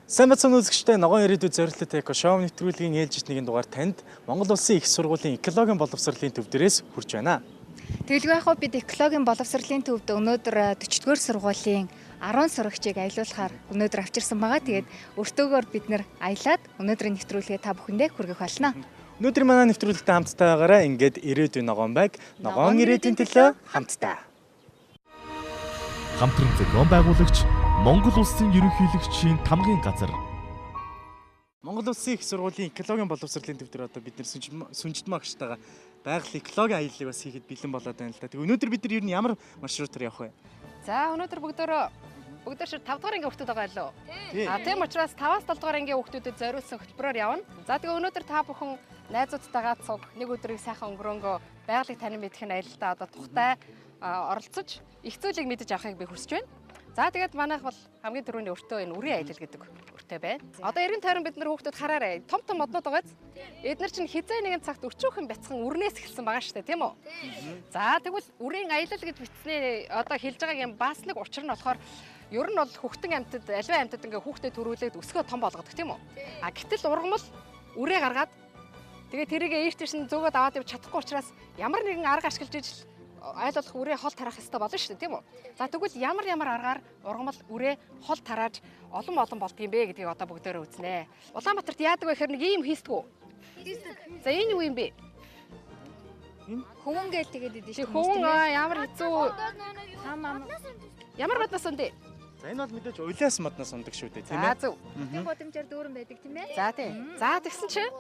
Сайн бацхан үзэгчтэй ногоон ирээдүйд зориулттай эко шоу нэвтрүүлгийн ээлжит нэгэн дугаар танд Монгол Улсын их сургуулийн экологийн боловсролын төв дээрээс хүрч байна. Тэгэлгүй яг бид экологийн боловсролын төвд өнөөдөр 40-р сургуулийн 10 сурагчийг аялуулахаар өнөөдөр авчирсан байгаа. Тэгээд өртөөгөөр бид нэр аялаад өнөөдрийн нэвтрүүлгээ та бүхэндээ хүргэх болно. Өнөөдөр манай нэвтрүүлэгтээ хамтдаа байгаарай. Ингээд ирээдүйн ногоон байг, ногоон ирээдүйн төлөө хамтдаа. Хамтран зохион байгуулагч Монгол Улсын ерөнхийлөгчийн тамгын газар. Монгол Улсын их сургуулийн экологийн боловсролын төв дээр одоо бид нэр сүнжидмаа агштайгаа байгалийн экологийн аяллыг бас хийхэд бэлэн болоод байна л да. Тэг өнөөдөр бид нар ер нь ямар маршрутаар явах вэ? За өнөөдөр бүгдөө шир 5 дугаар ангийн хүүхдүүд байгаа лөө. Тийм учраас 5-аас 7 дугаар ангийн хүүхдүүдэд зориулсан хөтөлбөрөөр явна. За тэгээ өнөөдөр та бүхэн найзуудтайгаа цуг нэг өдрийг сайхан өнгөрөөнгөө байгалыг танин мэдэх нь аялалтаа одоо тухтай оролцож их зүйлийг мэдэж авахыг би хүсэж байна. За тэгээд манайх бол хамгийн түрүүний өртөө энэ үрийн аялал гэдэг өртөө байна. Одоо 90 тойрон бид нар хүүхдүүд хараарай. Том моднууд байгааз. Эдгээр чинь хизээ нэгэн цагт өчүүхэн бяцхан үрнээс эхэлсэн байгаа шүү дээ, тийм үү? За тэгвэл үрийн аялал гэж бичснээ одоо хэлж байгаа юм бас нэг учир нь болохоор ер нь бол хүүхдэн амьтад аливаа амьтад ингээ хүүхдэд төрүүлээд өсгөө том болгодог, тийм үү? А гэтэл ургамал үрээ гаргаад тэгээд тэрийг ийш тийш нь зөөгөөд аваад явж чадахгүй учраас ямар нэгэн арга ашиглаж ижил айлуулах үрээ хол тарах хэрэгтэй болно шүү дээ, тийм үү? За тэгвэл ямар аргаар ургамал үрээ хол тарааж олон болд юм бэ гэдгийг одоо бүгдээрээ үзнэ. Улаанбаатарт яадаг вэ гэхээр нэг ийм хийсдэг үү? За энэ юу юм бэ? Хөвөн гээл тэгээд идэв шүү. Хөвөн ямар хэцүү. Ямар баднаас үндэ? За энэ бол мэдээж уйлаас модноос ундаг шүү дээ, тийм ээ? За зөв. Тэг гудамжаар дүүрэн байдаг тийм ээ? За тийм. За тэгсэн чинь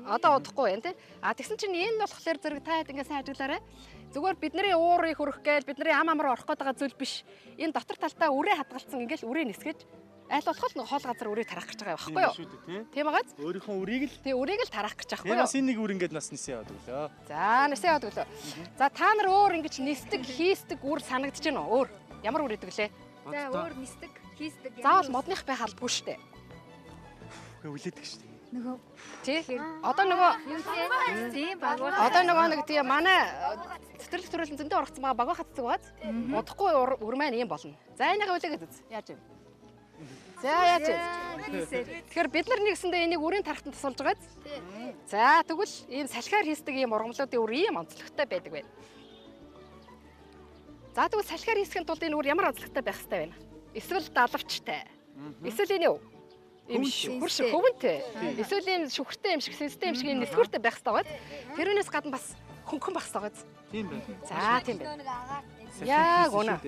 одоо удахгүй байна тий. А тэгсэн чинь энэ болохоор зэрэг та хэд ингээ сайн ажиглаарай. Зүгээр бидний уурыг хөрөх гээл бидний ам амар орох гээд байгаа зүйл биш. Энэ дотор талдаа үрээ хадгалсан ингээл үрээ нисгэж айл болох нэг хоол газар үрээ тарах гэж байгаа байхгүй юу? Тийм байгааз. Өөрийнхөө үрийг л тарах гэж байгаа байхгүй юу? Бас энэ нэг үр ингээд нас нисээ яваад өглөө. За нисээ яваад өглөө. За та нар өөр ингэж нисдэг, хийсдэг үр санагдаж байна уу? Өөр ямар үр идэг лээ? За өөр нисдэг, хийсдэг. Заавал модных байх албагүй шүү дээ. Үлээдэг шүү дээ. Нөгөө тий. Одоо нөгөө тийм багвар. Одоо нөгөө нэг тийм манай цэцэрлэг төрөлн зөндөө оргцсан байгаа багва хатдаг байгааз. Удахгүй үр маань юм болно. За энийг үлээгээд үз. Яаж вэ? За яаж вэ? Тэгэхээр бид нар нэгсэндээ энийг үрийн тархтанд тусалж байгааз. За тэгвэл ийм салхиар хийсдэг ийм ургамлуудын үр ийм онцлогтой байдаг байна. За тэгвэл салхиар хийсгэхийн тулд энэ үр ямар онцлогтой байх хэрэгтэй байна? Эсвэл далавчтай. Эсвэл энэ юу? Ийм хурш хөвөнтэй. Эсвэл ийм шүхэртэй юм шиг систем шиг ийм нэсгүүртэй байх хэрэгтэй байгаад. Тэрүүнээс гадна бас хөнгөн байх хэрэгтэй байгаад. Тийм байна. За тийм байна. Яг үнэ.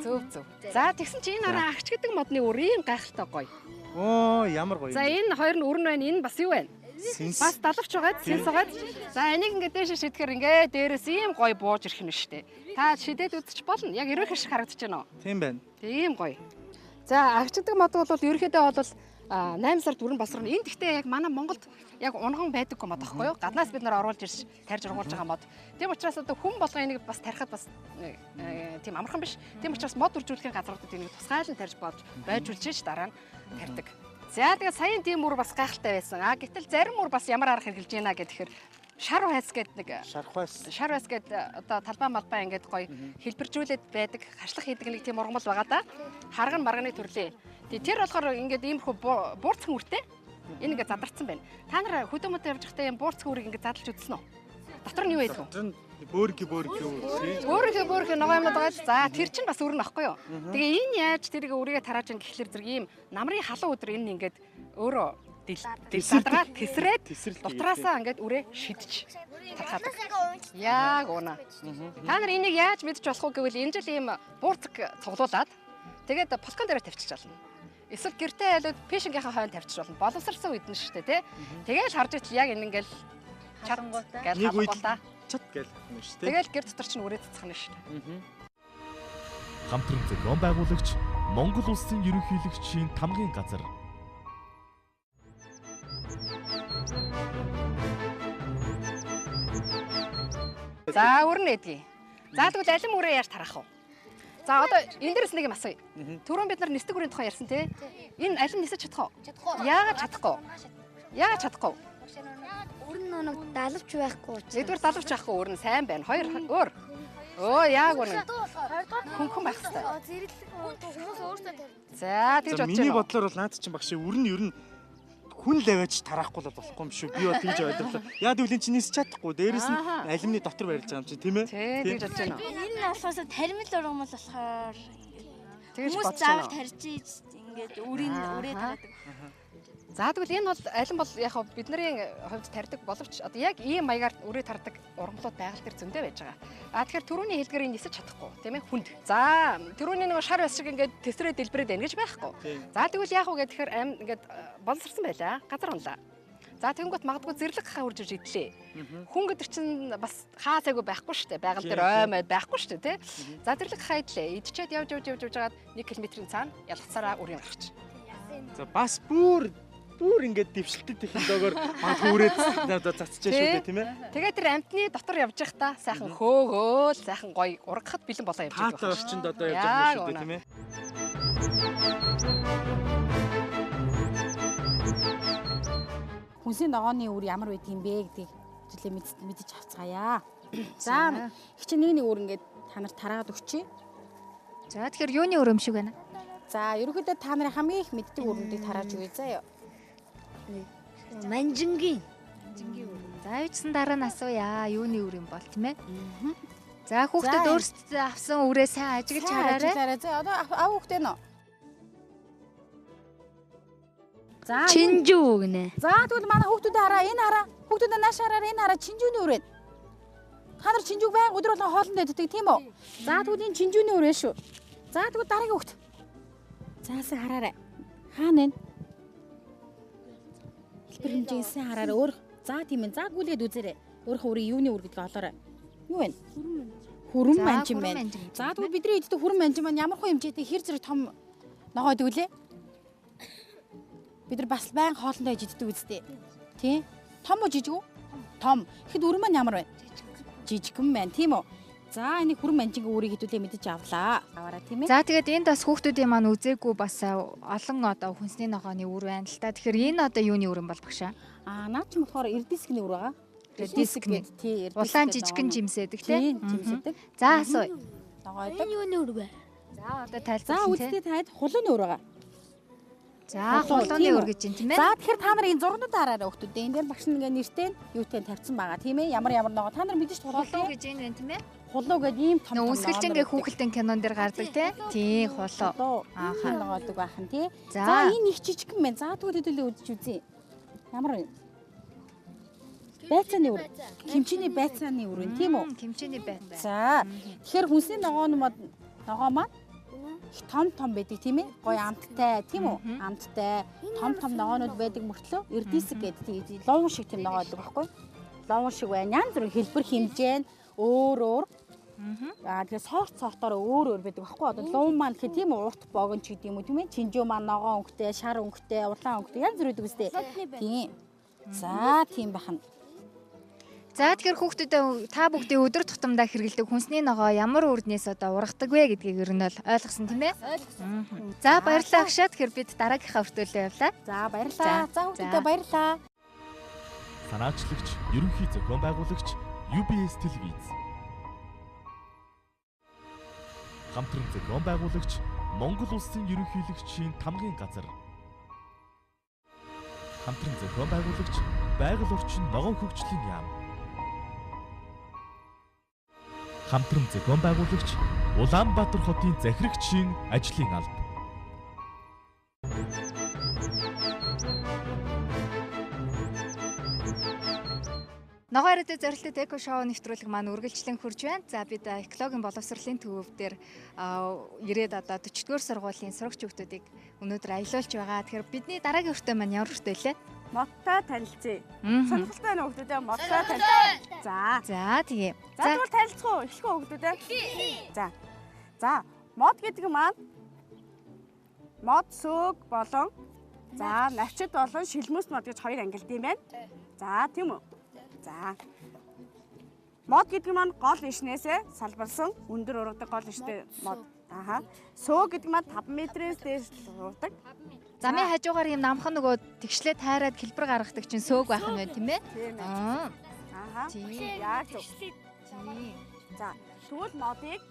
Зөв. За тэгсэн чи энэ араа агч гэдэг модны үр ийм гайхалтай гоё. Оо ямар гоё. За энэ хоёр нь үр нь байна. Энэ бас юу байна? Бас далавч байгаад, сэнс байгаад. За энийг ингээд дээш шидэхэр ингээд дээрээс ийм гоё бууж ирэх нь шүү дээ. Та шидээд үзчих болно. Яг ерөөхөр шиг харагдаж байна уу? Тийм байна. Тийм гоё. За агч гэдэг мод бол ерөөхдөө бол 8 сард бүрэн боловсрно. Энэ гэхдээ яг манай Монголд яг унган байдаггүй мод аахгүй юу? Гаднаас бид нар оруулж ирж тарьж ургуулж байгаа мод. Тийм учраас одоо хүн болго энийг бас тарихад бас тийм амархан биш. Тийм учраас мод үржүүлэхийн газруудад энийг тусгайлан тарьж болж байжулж ш дараа нь тарьдаг. За тэгээд саяын тийм үр бас гайхалтай байсан. Гэтэл зарим үр бас ямар арга хэрэгжилж байна гэхээр шар хайс гэдэг нэг шар хайс гэдэг одоо талбай малбай ингээд гоё хэлбэржүүлээд байдаг хашлах хийдэг нэг тийм ургамал байгаа да. Харган марганы төрлийн. Тэгээ тэр болохоор ингээд иймэрхүү буурцхан үртэй. Энэ ингээд задарсан байна. Та нар хөдөөмөд явж байхдаа юм буурцхан үрийг ингээд задлж үзсэн үү? Дотор нь юу байдаг вэ? Бөөргө нөгөө юм байгаа. За тэр чинь бас үрнэ ахгүй юу? Тэгээ энэ яаж тэрийг үргээ тарааж ин гэхлээр зэрэг ийм намрын халуун өдөр энэ ингээд өөрөө дилсадраад тесрээд дотраасаа ингээд үрээ шидэж тархаадаг. Яг унаа. Та нар энийг яаж мэдж болох вэ гэвэл энэ жил ийм буурцаг цуглуулад тэгээд полкон дээр тавьчих жаална. Эсвэл гэртээ айлууд пешингийнхаа хойно тавьчих болно. Боловсрсан үед нь шүү дээ, тий. Тэгээл харж ичл яг энэ ингээл чатангуудаа гээл халангуудаа чат гээл юм шүү дээ. Тэгээл гэр дотор чинь үрээ цацхна шүү дээ. Хамтран зохион байгуулагч Монгол Улсын ерөнхийлөгчийн тамгын газар. За өрнө эдгий. За тэгвэл алим үрээ яаж тарах вэ? За одоо энэ дээрс нэг юм асууя. Түрүүн бид нар нисдэг үрийн тухай ярьсан тий. Энэ алим нисэж чадах уу? Яагаад чадахгүй? Яагаад чадахгүй? Өрн нэг далавч байхгүй учраас. Нэгдүгээр далавч байхгүй өрн сайн байна. Хоёр өөр. Оо яг үнэ. Хүн байх хэрэгтэй. Зэрэглэх хүмүүс өөрсдөө тарих. За тэгж бодож Миний байна. бодлоор бол наад чинь багш ер нь хүн л аваач тарахгүй л болохгүй юм шүү. Би бол тэгж ойлголоо. Яа гэвэл чинь нисч чадахгүй. Дээрээс нь алимны дотор барилж байгаа юм чинь тийм ээ. Тэгж бодож байна. Энэ нь болохоос таримл ургамал болохоор Тэгж хүмүүс бодож заавал байна. тарьж ийж ингээд үрээ тараадаг. За тэгвэл энэ бол аль нь бол яг бидний хувьд тарьдаг боловч одоо яг ийм маягаар өрөө тардаг ургамлууд байгаль дээр зөндөө байж байгаа. Тэгэхээр түрүүний хэлдгэрийг нисэж чадахгүй тийм ээ хүнд. За түрүүний нэг шар бас шиг ингээд тесрээ дэлбэрээд байна гэж байхгүй. За тэгвэл яах вэ гэхээр ингээд боловсрсан байлаа. Газар унлаа. За тэгэнгүүт магадгүй зэрлэг хаа үрж ирж идлээ. Хүн гэдэг чинь бас хаасайгүй байхгүй шүү дээ. Байгаль дээр оймод байхгүй шүү дээ тий. За зэрлэг хаа идлээ. Идчихэд явж жагаад 1 км-ийн цаана ялгцаараа үрийн гарч. За бас бүр ингээд дэвшилтэд их доогоор магадгүй үрээд цацчихжээ шүү дээ тийм ээ. Тэгээд тэр амтны дотор явж байхдаа сайхан хөөгөөл сайхан гоё ургахад бэлэн болоо явж байгаа. Таатай орчинд одоо явж байгаа шүү дээ тийм ээ. Хүнсний ногооны үр ямар байд юм бэ гэдгийг зүйлээ мэдэж авцгаая. За их чинь нэг үр ингээд та нар тараад өгчээ. За тэгэхээр юуны өрөм шиг байна? За ерөнхийдөө та нарын хамгийн их мэддэг өрөндийг тарааж өгье заяа. Манжингийн. За юучсан дараа нь асууя. Юуны үр юм бол тийм ээ? За хүүхдэд өөрсдөө авсан үрээ сайн ажиглаж хараарай. За одоо ав хүүхдээ нөө. За Чинжүү гинэ. За тэгвэл манай хүүхдүүдээ хараа, энэ хараа. Хүүхдүүдээ нааш хараа, энэ хараа чинжүүний үрээ. Та нар чинжүүг байн өдөр болгон хоолнд иддэг тийм үү? За тэгвэл энэ чинжүүний үрээ шүү. За тэгвэл дараагийн хүүхд. Заасан хараарай. Хаана вэ? Хэлбэр хэмжээсэн хараарай өөр. За тийм ээ. За гүйлгээд үзээрэй. Өөрийнхөө үрийн юуны үр гэдгийг олоорой. Юу вэ? Хүрэн манжин байна. За тэгвэл бидний иддэг хүрэн манжин маань ямар хөө хэмжээтэй хэр зэрэг том ногоо идэв лээ? Бид нар бас байн хоолндоо иддэг үстэй. Тий? Том уу жижиг үү? Том. Ихэд үр маань ямар байна? Жижигхэн байна, тийм үү? За энийг хүрэн манжингийн үрийг хэдүүлээ мэдэж авлаа. Аваараа тийм ээ. За тэгээд энд бас хүүхдүүдийн маань үзээгүй бас олон одоо хүнсний ногооны үр байна л та. Тэгэхээр энэ одоо юуны үр юм бол багшаа? Наад чинь болохоор эрдисгний үр байгаа. Эрдиск тий, эрдиск. Улаан жижигхэн жимсэдэг тий. Жимсэдэг. За асууя. Ногоо идэг. Юуны үр бэ? За одоо За тайлбарлая. үсттэй таад хулууны үр байгаа. За хулууны үр гэж юм тийм ээ. За тэгэхээр та нар энэ зургуудад хараарай хүүхдүүд. Энэ дээр багш нь ингээ нэртэй юутай тавьсан байгаа тийм ээ. Ямар ногоо та нар мэдэж Хулуу тулгуулъя. гэж энэ байна тийм ээ. Хулуу гэдэг ийм том том. Үсгэлжингээ хүүхэлдэйн кинон дээр гардаг тий. Хулуу. Ааха ногоодог баахан тий. За. За энэ их жижигхэн байна. За тэгвэл хэдүүлээ үзэж үзье. Ямар вэ? Байцааны үр. Кимчиний байцааны үр вэ тийм үү? Кимчиний бай. За тэгэхээр хүнсний ногоо маань их том байдаг тийм ээ. Гоё амттай тийм үү? Амттай том ногоонууд байдаг мөртлөө эрдиск гэдэг ловн шиг тийм ногоо байдаг байхгүй? Ловн шиг байна. Янз бүрийн хэлбэр хэмжээ нь өөр. Тэгээ сортоор өөр байдаг байхгүй? Одоо ловн маань гэх тийм үү? Урт богон ч гэдэг юм уу тийм ээ? Чинжүү маань ногоо өнгөтэй, шар өнгөтэй, улаан өнгөтэй янз бүр байдаг үстэй. Тийм. За тийм бахан. За тэгэхээр хүүхдүүдээ та бүгдээ өдөр тутамдаа хэрэглэдэг хүнсний ногоо ямар үрднээс одоо ургадаг вэ гэдгийг ер нь бол ойлгосон тийм ээ? Ойлгосон. За баярлалаа агшаа. Тэгэхээр бид дараагийнхаа хүртээлээ явлаа. За баярлалаа. За хүүхдүүдээ баярлалаа. Санаачлагч, ерөнхий зохион байгуулагч UBS телевиз. Хамтран зохион байгуулагч Монгол Улсын ерөнхийлөгчийн тамгын газар. Хамтран зохион байгуулагч Байгаль орчин ногоон хөгжлийн яам. Хамтран зохион байгуулагч Улаанбаатар хотын захирагчийн ажлын алба. Ногоо яриатай зорилттой эко шоу нэвтрүүлэг маань үргэлжлэн хурж байна. За бид экологийн боловсролын төвөв дээр ирээд одоо 40-р сургуулийн сурагч хүүхдүүдийг өнөөдөр аялуулж байгаа. Тэгэхээр бидний дараагийн хүртэл маань ямар хүртэл вэ? Модтой танилцъя. Сонирхолтой байна уу хүүхдүүдээ? Модтой танилцъя. За тэгээ. За тэгвэл танилцах уу? Эхлэх үү хүүхдүүдээ? За мод гэдэг маань мод сөг болон за навчид болон шилмүс мод гэж хоёр ангилт юм байна. За тийм үү? За мод гэдэг маань гол ишнээсээ салбарсан өндөр ургадаг гол иштэй мод. Сөг гэдэг маань 5 метрээс дээш ургадаг. Замын хажуугаар юм намхан нөгөө тэгшлээ тайраад хэлбэр гаргадаг чинь сөг байх нь байна тийм ээ? Тийм. Яг зөв. За тэгвэл модыг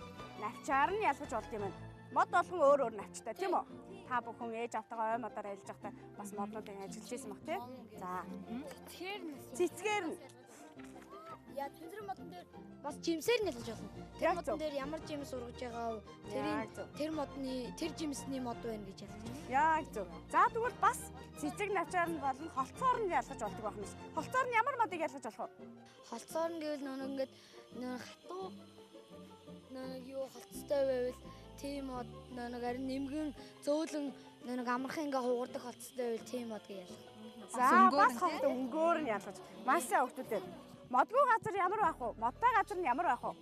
навчаар нь ялгаж болд юм байна. Мод болгон өөр өөр навчтай тийм үү? Та бүхэн ээж автайгаа ой модоор ажиллаж байхдаа бас моднуудыг ажиллаж байсан баг тийм. За. Цэцгээр нь яа тэр модон дээр бас жимсээр нь ялгаж болно. Тэр модон дээр ямар жимс ургаж байгаа вэ? Тэр модны тэр жимсний мод байна гэж ялгаж байна. яг зөв. За тэгвэл бас цэцэг навчаар нь болон холцоор нь ялгаж болдог байх юм. Холцоор нь ямар модыг ялгаж болох вэ? Холцоор нь гэвэл ингээд хатуу юу холцтой байвал тийм мод харин нэмгэн зөөлөн амархан ингээ хугардаг холцтой байвал тийм мод гэж ялгах. За бас холтой өнгөөр нь ялгаж. Маш сайн хөвгтүүдээ. Модгүй газар ямар байх вэ? Модтай газар нь ямар байх вэ?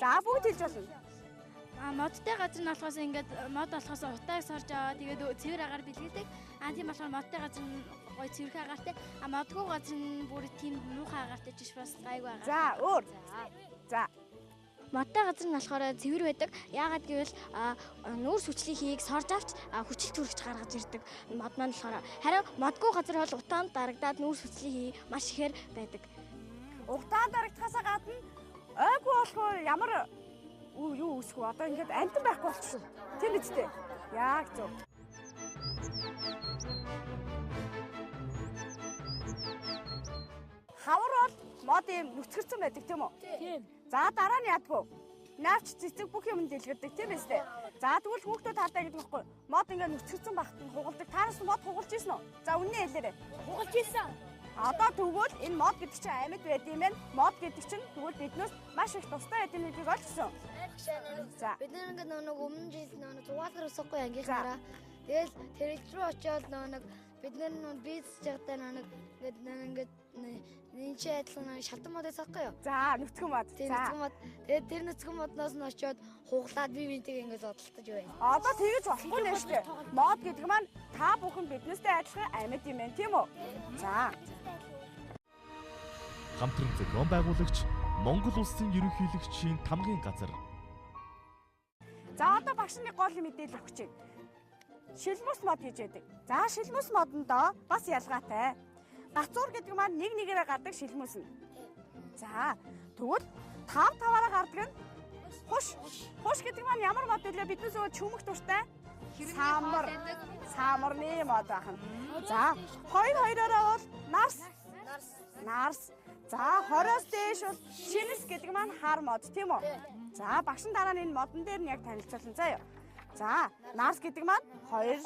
За бүгд хэлж болно. Модтай газар нь болохоос ингээд мод болохоос утааг сорж аваа тэгээд цэвэр агаар бэлгээдэг. Тийм болохоор модтай газар нь гой цэвэрхэн агаартай. Модгүй газар нь бүр тийм муухай агаартай ч бас гайгүй агаар. За өөр. За модтай газар нь болохоор цэвэр байдаг. Яагаад гэвэл нүүрс хүчлийг сорж авч хүчил төрөгч гаргаж ирдэг. Мод маань болохоор харин модгүй газар бол утаанд дарагдаад нүүрс хүчлийг маш ихээр байдаг. Утаанд дарагдахаасаа гадна ойгүй болохоор ямар юу үсэх вэ? Одоо ингээд амтан байхгүй болчихсон. Тийм биз дээ. Яг зөв. Хавар бол мод юм нүцгэрсэн байдаг тийм үү? Тийм. За дараа нь яадгүй. Навч цэцэг бүх юм дэлгэрдэг тийм биз дээ. За тэгвэл хүүхдүүд хадаа гэдэг байхгүй. Мод ингээд нүцгэрсэн багт нь хугалдаг. Таараас мод хугалж ийсэн үү? За үнэн хэлээрэй. Хугалж ийсэн. Одоо тэгвэл энэ мод гэдэг чинь амьд байд юм байна. Мод гэдэг чинь тэгвэл биднээс маш их тустай байд юм гэдгийг олчихсон. За бид ингээд өмнө жил зугаалгаар усахгүй ангийнхаараа тэгэл тэрэл рүү очиод бид бизнес жагтаа ингээд энэ адилхан шалтан модыг сахгүй юу? За нүцгэн мод. За тэгээд тэр нүцгэн модноос нь очиод хуглаад бинтийг ингээд зодтолтож байна. Одоо тэгэж болохгүй нэ штэ. Мод гэдэг маань та бүхэн биднээсээ адилхан амьд юм байна тийм үү? За. Хамтран зохион байгуулагч Монгол Улсын ерөнхийлөгчийн тамгын газар. За одоо багшны гол мэдээлэл өгч чинь. Шилмүс мод гэж яддаг. За шилмүс модондоо бас ялгаатай. Гацуур гэдэг маань нэг нэгээрээ гардаг шилмүс нь. За тэгвэл 5-5-аараа гардаг нь хуш. Хуш гэдэг маань ямар мод вэ? Биднээс өөр чүмэх дуртай. Самарны мод байна. За 2-2-аараа бол нарс. За 20-оос дээш бол шинэс гэдэг маань хар мод тийм үү? За багшин дараа нь энэ модон дээр нь яг танилцуулсан заяа. За нарс гэдэг маань 2.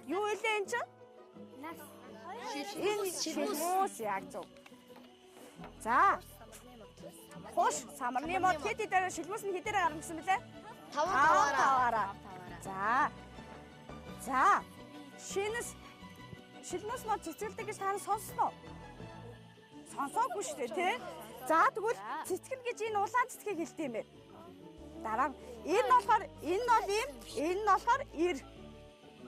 Юу илээ энэ чинь? Энэ шилмүс яг зөв. За хуш самарны мод хэд дээр шилмүс нь хэдээр гарна гэсэн мөлий? 5-5-аараа. За шинэс шилмүс мод цэцгэлдэг гэж та сонсноо? Сонсоогүй шүү дээ тий. За тэгвэл цэцгэн гэж энэ улаан цэцгийг хэлдэг юм бэ. Дараа нь энэ болохоор энэ бол юм, энэ нь болохоор ир.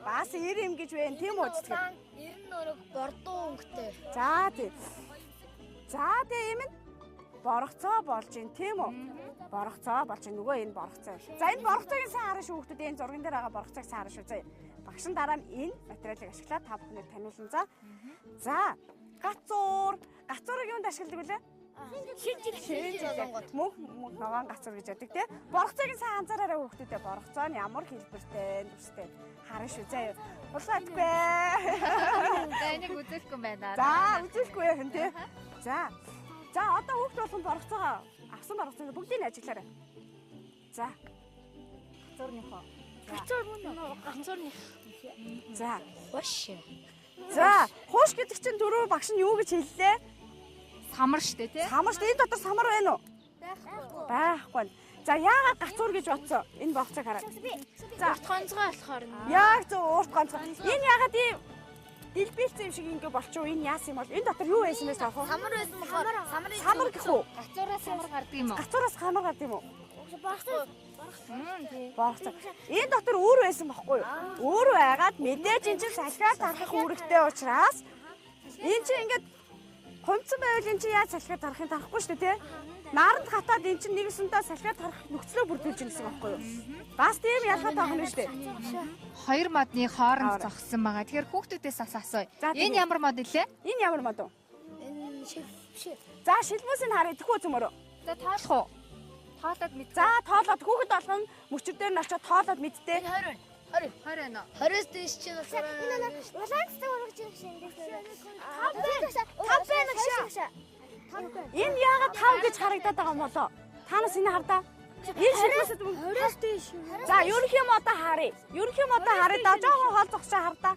Бас ир юм гэж байна тийм үү цэцэг? Ир нь бордоо өнгөтэй. За тий. За тий юм нь боргоцоо болж байна тийм үү? Боргоцоо болж байна. Нөгөө энэ боргоцоо. За энэ боргоцоог сайн харна шүү хүүхдүүд энэ зурган дээр байгаа боргоцоог сайн харна шүү. За багш нь дараа нь энэ материалыг ашиглаад та бүхэнд таниулна за. За гацуурыг юунд ашигладаг вүлээ? Шинжлэх мөнх ногоон гацуур гэж яддаг тий. Боргоцоог сайн анзаараарай хүүхдүүдээ. Боргоцоо нь ямар хэлбэртэй, нүстэй харна шүү заяа. Улаадгүй. За энийг үзүүлэхгүй байна. За үзүүлэхгүй яхан тий. За одоо хүүхд болгон боргоцоогоо авсан боргоцоог бүгдийг ажиглаарай. За. Гацуурныхоо. Гацуурных. За. Хош. За, хуш гэдэг чинь түрүү багш нь юу гэж хэллээ? Самар штэ тий. Самар штэ. Энэ дотор самар байна уу? Байхгүй. За, яагаад гацуур гэж бодсон? Энэ боргоцоог хараад. За, урт гонцгой болохоор. Яг зөв урт гонцгой. Энэ яагаад ийм дэлбэлцэн юм шиг ингэ болчихоо? Энэ яасан юм бол? Энэ дотор юу байсан бэ таах вэ? Самар байсан болохоор самар гэх үү? Гацуураас самар гардаг юм уу? Гацуураас самар гардаг юм уу? Боргоцоо. Боргоцоо. Энэ дотор өөр байсан байхгүй юу? Өөр байгаад мэдээж энэ чинь салхиар тархах үүрэгтэй учраас энэ чинь ингээд хумцсан байвал энэ чинь яаж салхиар тарахын тарахгүй шүү дээ тий? Наранд хатаад энэ чинь нэгсэндээ салхиар тарах нөхцөлөө бүрдүүлж гэнэ гэсэн байхгүй юу? Бас тийм ялгаатай байна шүү дээ. Хоёр модны хооронд зогссон байгаа. Тэгэхээр хүүхдүүдээс асууя. Энэ ямар мод илээ? Энэ ямар мод вэ? Энэ шил. За шилмүсийг харъя тэхүү цөмөрөө. За тоолох уу? Тоолоод мэд. За тоолоод хүүхэд болгон мөчөр дээр нь очиод тоолоод мэдтээ. 20 байна. 20-с дээш чинь болохоор улаанцтай урагч юм шиг эндээс. 5 байна гэж. Энэ яагаад 5 гэж харагдаад байгаа юм болоо? Та нас энэ хардаа. Энэ шилмэсэд 20-с дээш. За ерөнхий модоо харъя. Ерөнхий модоо харъя да жоохон хол зогсоо хардаа.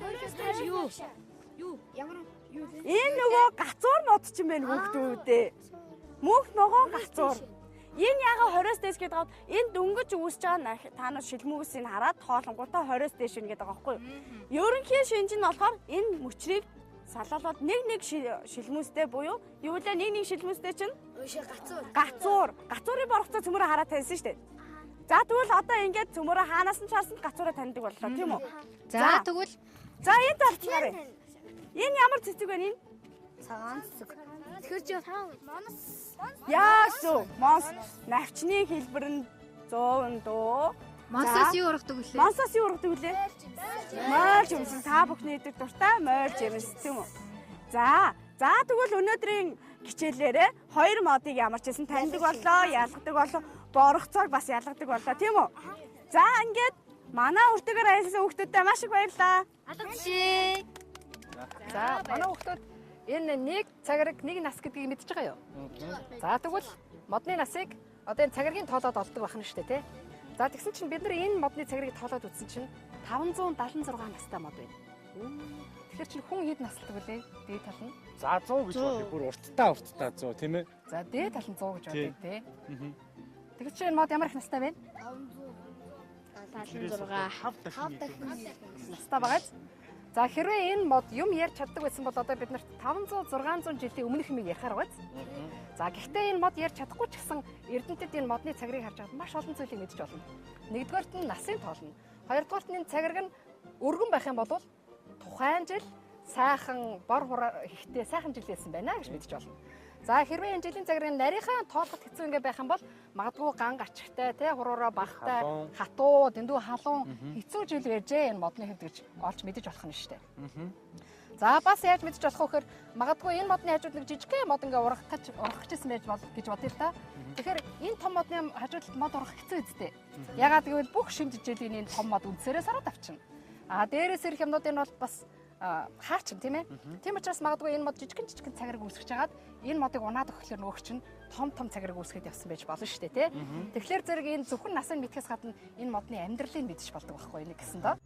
20-с дээш юу? Ямар юу вэ? Энэ нөгөө гацуур мод ч юм байна хүүхдүүдээ. Мөнх ногоо гацуур. Энэ яага 20-с дээш гэдэг нь энэ дөнгөж үүсэж байгаа та нар шилмүүсийг хараад тоолонгуудаа 20-с дээш байна гэдэг байгаа байхгүй юу? Ерөнхий шинж нь болохоор энэ мөчрийг салаалаад нэг шилмүүстэй буюу юу вэ? Нэг шилмүүстэй чинь гацуур. Гацуурын боргоцоо цөмөрө хараад таньсан шүү дээ. За тэгвэл одоо ингээд цөмөрө хаанаас нь чарсан гацуураа таньдаг боллоо тийм үү? За тэгвэл энэ талд харъя. Энэ ямар цэцэг байна энэ? Цагаан цэцэг. Тэгэхээр чи Яасуу монс навчны хэлбэр нь 100 дөө. монсоос юу ургадаг вүлээ? Монсоос юу ургадаг вүлээ? Морж юмсан та бүхний идэг дуртай морж юмс тийм үү? За тэгвэл өнөөдрийн хичээлээрээ 2 модыг ямар ч хэсэн таньдаг боллоо, ялгадаг боллоо, боргоцоог бас ялгадаг боллоо тийм үү? За ингээд манай өртөгөр айлсан хүүхдүүдэд маш их баярлалаа. Алгадшээ. За манай хүүхдүүд энэ нэг цагараг нэг нас гэдгийг мэдчихэж байгаа юу? За тэгвэл модны насыг одоо энэ цагаргийн тоолоод олдог байх нь шүү дээ тий. За тэгсэн чинь бид нар энэ модны цагарыг тоолоод үзсэн чинь 576 настай мод байна. Тэгэхээр чинь хүн хэд настай вүлээ? Дээд тал нь. За 100 гэж бодъё. Бүр урттаа 100 тийм ээ. За дээд тал нь 100 гэж бодъё тий. Тэгэхээр чинь мод ямар их настай байна? 576. 5 дахин Настай байгаа. За хэрвээ энэ мод юм ярьж чаддаг байсан бол одоо бид нарт 500-600 жилийн өмнөх юмыг ярихаар байц. За гэхдээ энэ мод ярьж чадахгүй ч гэсэн эрдэмтэд энэ модны цагрыг харж байгаад маш олон зүйлийг мэдж болно. Нэгдүгээрт нь насын тоолно. Хоёрдугаарт нь энэ цаграг нь өргөн байх юм бол тухайн жил сайхан бор хураа ихтэй сайхан жил байсан байна гэж мэдж болно. За хэрвээ энэ жилийн цагрыг нарийнхан тоолоход хэцүү ингээ байх юм бол магадгүй ган гачигтай, тэ хуруура багтай, хатуу, дэндүү халуун хэцүү жил байжээ энэ модны хэвд гэж олж мэдэж болох нь шүү дээ. За бас яаж мэдэж болох вэ гэхээр магадгүй энэ модны хажууд нэг жижигхэн мод ингээ ургахчихсан байж бол гэж бодъё л да. Тэгэхээр энэ том модны хажууд мод ургах хэцүү үстэй. Ягаад гэвэл бүх шинж жилийн энэ том мод үндсээрээ сараад авчна. Дээрээс ирэх юмнууд энэ бол бас хаачин тийм ээ. Тийм учраас магадгүй энэ мод жижигхэн цагараг үүсгэж хагаад энэ модыг унаад өгөхлөөр нөгөөч нь том цагараг үүсгээд явсан байж болно шүү дээ тий. Тэгэхээр зэрэг энэ зөвхөн насыг мэдхээс гадна энэ модны амьдралыг мэдчих болдог байхгүй нэг гэсэн доо.